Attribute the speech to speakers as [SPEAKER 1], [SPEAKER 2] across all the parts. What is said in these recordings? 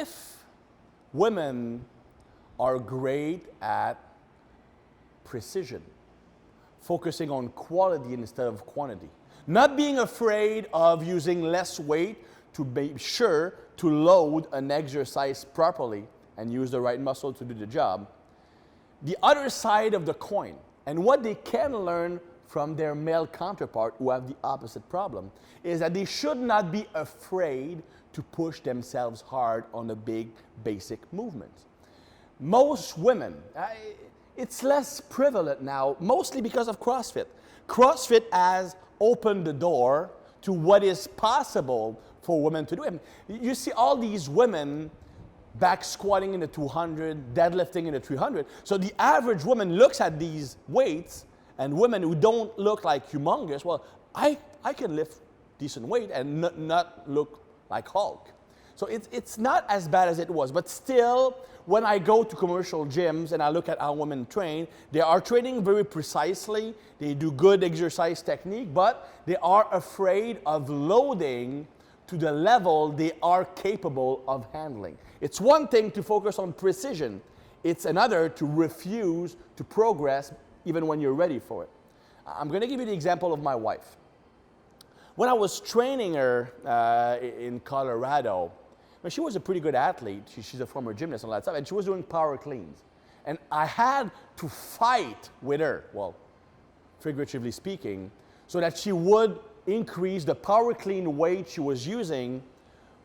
[SPEAKER 1] if women are great at precision, focusing on quality instead of quantity, not being afraid of using less weight to be sure to load an exercise properly and use the right muscle to do the job, the other side of the coin, and what they can learn from their male counterpart who have the opposite problem, is that they should not be afraid to push themselves hard on the big basic movements. Most women, it's less prevalent now, mostly because of CrossFit. CrossFit has opened the door to what is possible for women to do. And you see all these women back squatting in the 200, deadlifting in the 300. So the average woman looks at these weights, and women who don't look like humongous, well, I can lift decent weight and not look like Hulk. So it's not as bad as it was, but still, when I go to commercial gyms and I look at how women train, they are training very precisely, they do good exercise technique, but they are afraid of loading to the level they are capable of handling. It's one thing to focus on precision, it's another to refuse to progress even when you're ready for it. I'm going to give you the example of my wife. When I was training her in Colorado, she was a pretty good athlete. She's a former gymnast and all that stuff, and she was doing power cleans. And I had to fight with her, well, figuratively speaking, so that she would increase the power clean weight she was using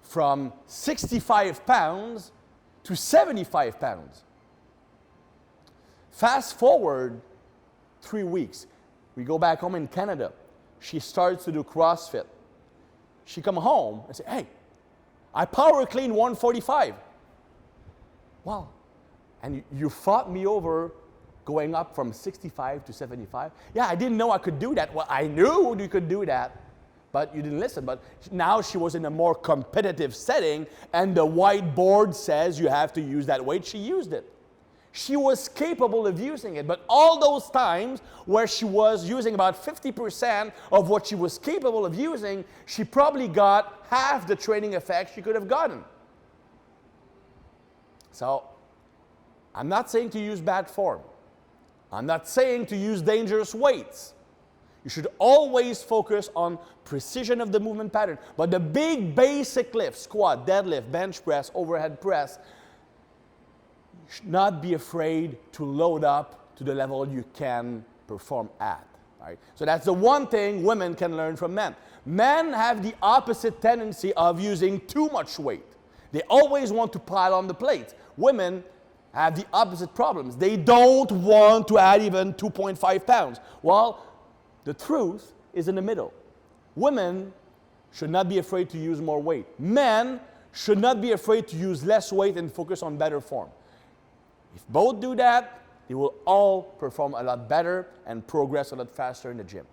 [SPEAKER 1] from 65 pounds to 75 pounds. Fast forward 3 weeks. We go back home in Canada. She starts to do CrossFit. She come home and say, hey, I power clean 145. Wow. And you fought me over going up from 65 to 75? Yeah, I didn't know I could do that. Well, I knew you could do that, but you didn't listen. But now she was in a more competitive setting, and the whiteboard says you have to use that weight. She used it. She was capable of using it, but all those times where she was using about 50% of what she was capable of using, she probably got half the training effect she could have gotten. So, I'm not saying to use bad form. I'm not saying to use dangerous weights. You should always focus on precision of the movement pattern. But the big basic lifts, squat, deadlift, bench press, overhead press, should not be afraid to load up to the level you can perform at. Right? So that's the one thing women can learn from men. Men have the opposite tendency of using too much weight. They always want to pile on the plate. Women have the opposite problems. They don't want to add even 2.5 pounds. Well, the truth is in the middle. Women should not be afraid to use more weight. Men should not be afraid to use less weight and focus on better form. If both do that, they will all perform a lot better and progress a lot faster in the gym.